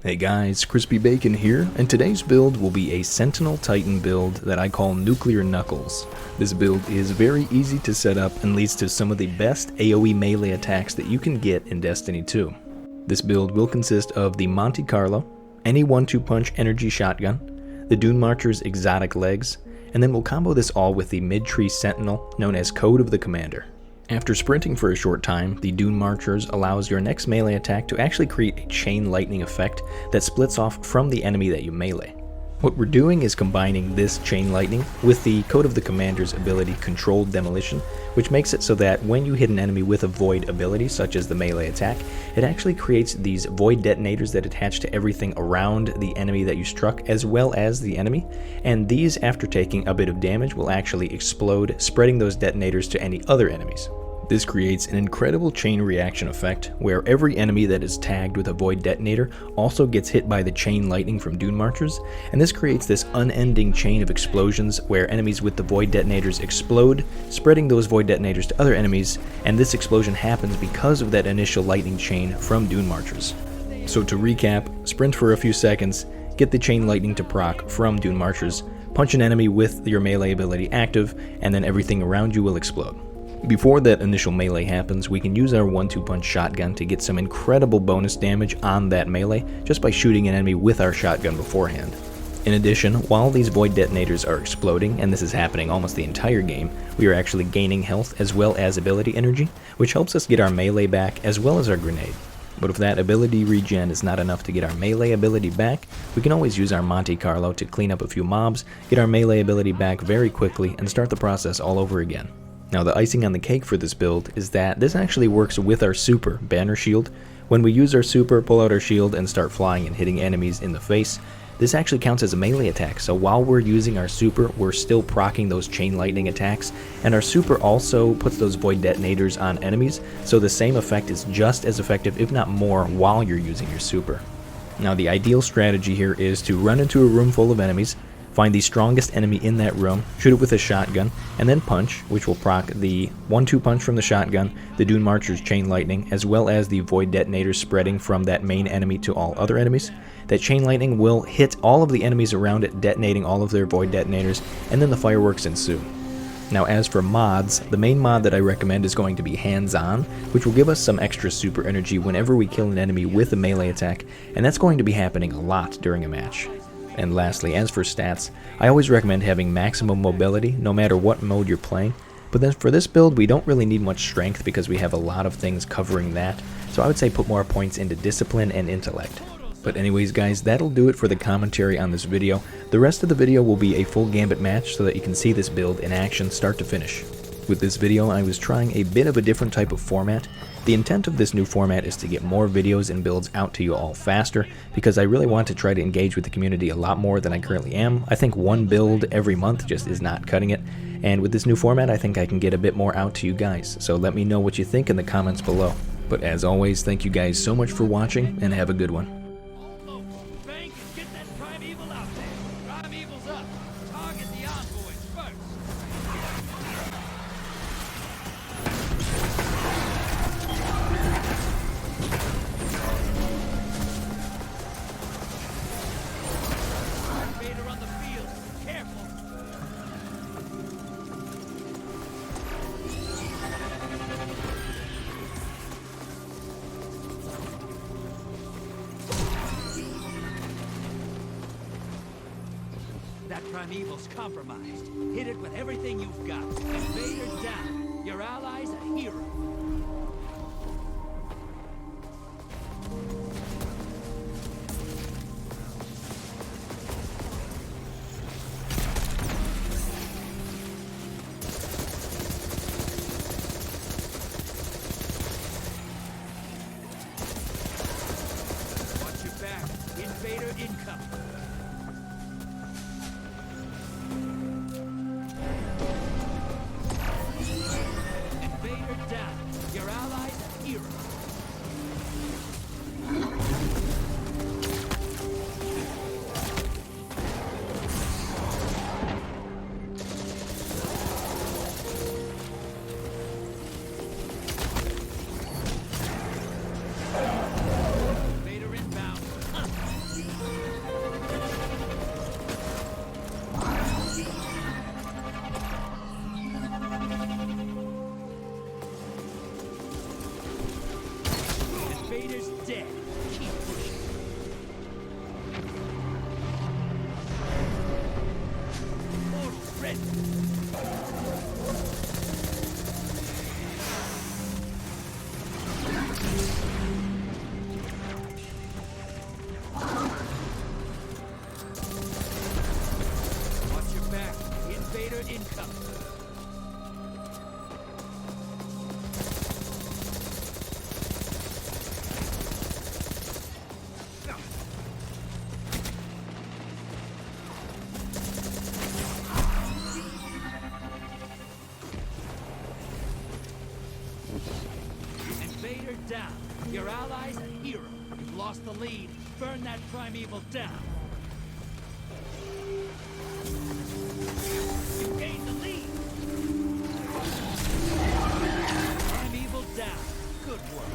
Hey guys, Crispy Bacon here, and today's build will be a Sentinel Titan build that I call Nuclear Knuckles. This build is very easy to set up and leads to some of the best AoE melee attacks that you can get in Destiny 2. This build will consist of the Monte Carlo, any 1-2 punch energy shotgun, the Dune Marcher's exotic legs, and then we'll combo this all with the mid-tree Sentinel known as Code of the Commander. After sprinting for a short time, the Dune Marchers allows your next melee attack to actually create a chain lightning effect that splits off from the enemy that you melee. What we're doing is combining this chain lightning with the Code of the Commander's ability Controlled Demolition, which makes it so that when you hit an enemy with a void ability, such as the melee attack, it actually creates these void detonators that attach to everything around the enemy that you struck, as well as the enemy, and these, after taking a bit of damage, will actually explode, spreading those detonators to any other enemies. This creates an incredible chain reaction effect, where every enemy that is tagged with a void detonator also gets hit by the chain lightning from Dune Marchers, and this creates this unending chain of explosions where enemies with the void detonators explode, spreading those void detonators to other enemies, and this explosion happens because of that initial lightning chain from Dune Marchers. So to recap, sprint for a few seconds, get the chain lightning to proc from Dune Marchers, punch an enemy with your melee ability active, and then everything around you will explode. Before that initial melee happens, we can use our 1-2 punch shotgun to get some incredible bonus damage on that melee just by shooting an enemy with our shotgun beforehand. In addition, while these void detonators are exploding, and this is happening almost the entire game, we are actually gaining health as well as ability energy, which helps us get our melee back as well as our grenade. But if that ability regen is not enough to get our melee ability back, we can always use our Monte Carlo to clean up a few mobs, get our melee ability back very quickly, and start the process all over again. Now the icing on the cake for this build is that this actually works with our super, Banner Shield. When we use our super, pull out our shield, and start flying and hitting enemies in the face, this actually counts as a melee attack, so while we're using our super, we're still proccing those chain lightning attacks, and our super also puts those void detonators on enemies, so the same effect is just as effective, if not more, while you're using your super. Now the ideal strategy here is to run into a room full of enemies, find the strongest enemy in that room, shoot it with a shotgun, and then punch, which will proc the 1-2 punch from the shotgun, the Dune Marcher's chain lightning, as well as the void detonators spreading from that main enemy to all other enemies. That chain lightning will hit all of the enemies around it, detonating all of their void detonators, and then the fireworks ensue. Now as for mods, the main mod that I recommend is going to be Hands-On, which will give us some extra super energy whenever we kill an enemy with a melee attack, and that's going to be happening a lot during a match. And lastly, as for stats, I always recommend having maximum mobility no matter what mode you're playing, but then for this build we don't really need much strength because we have a lot of things covering that, so I would say put more points into discipline and intellect. But anyways guys, that'll do it for the commentary on this video. The rest of the video will be a full Gambit match so that you can see this build in action start to finish. With this video, I was trying a bit of a different type of format. The intent of this new format is to get more videos and builds out to you all faster, because I really want to try to engage with the community a lot more than I currently am. I think one build every month just is not cutting it, and with this new format I think I can get a bit more out to you guys, so let me know what you think in the comments below. But as always, thank you guys so much for watching, and have a good one. That Primeval's compromised. Hit it with everything you've got. Invader down. Your ally's a hero. Watch your back. Invader incoming. Down. coming. Invader down. Your ally's a hero. You've lost the lead. Burn that primeval down. You gained the lead. Primeval down. Good work.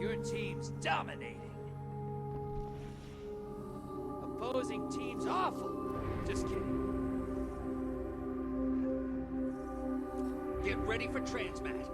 Your team's dominating. Opposing team's awful. Just kidding. Get ready for transmat.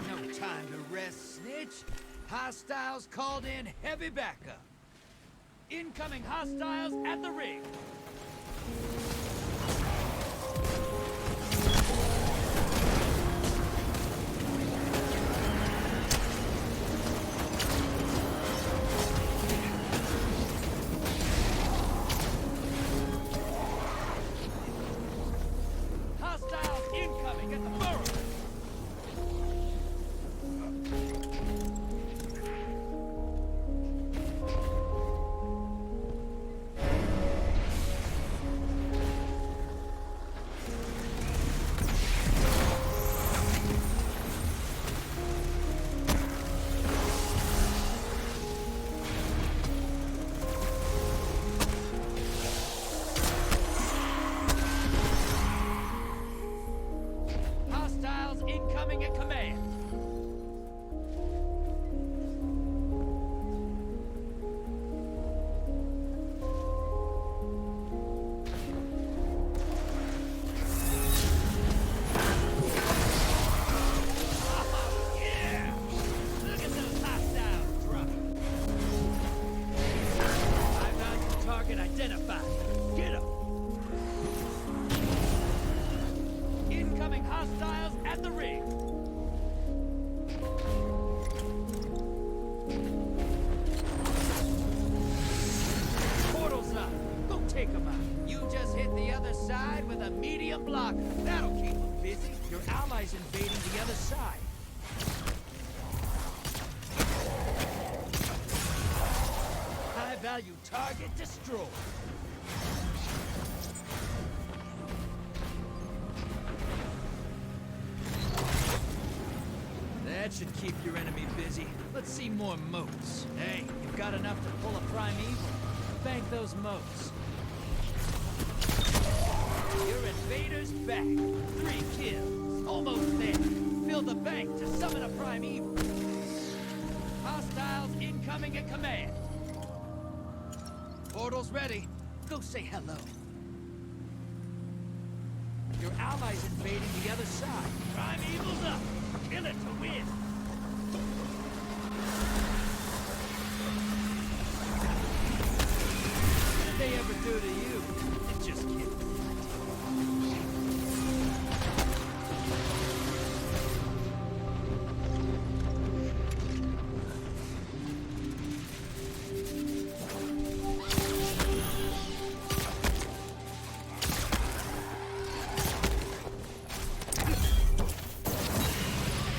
No time to rest, Snitch. Hostiles called in heavy backup. Incoming hostiles at the ring. Hostiles incoming at the burrow. Hostiles incoming at command. Oh, yeah! Look at those hostiles drop. High value target identified. Get 'em. Incoming hostiles at the ring. Portal's up. Go take them out. You just hit the other side with a medium blocker. That'll keep them busy. Your allies invading the other side. High value target destroyed. That should keep your enemy busy. Let's see more motes. Hey, you've got enough to pull a primeval. Bank those motes. Your invader's back. 3 kills. Almost there. Fill the bank to summon a primeval. Hostiles incoming at command. Portal's ready. Go say hello. Your allies invading the other side. Primeval's up. Kill it to win. What did they ever do to you? Just kidding.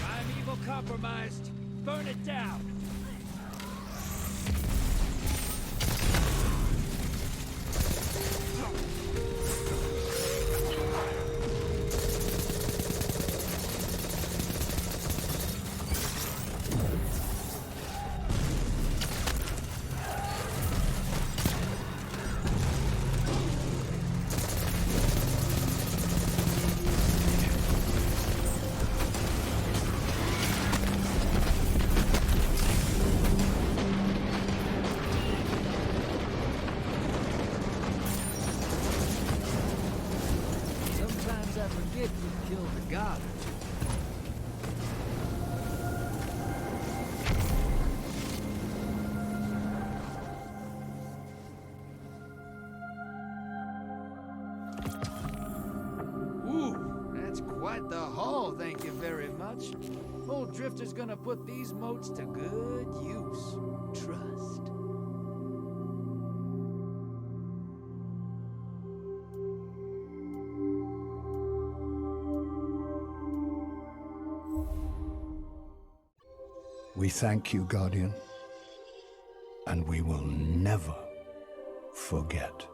Primeval compromised. Burn it down. Sometimes I forget you killed a god or two. Ooh, that's Quite the haul, thank you very much. Old Drifter's gonna put these moats to good use. Trust. We thank you, Guardian, and we will never forget.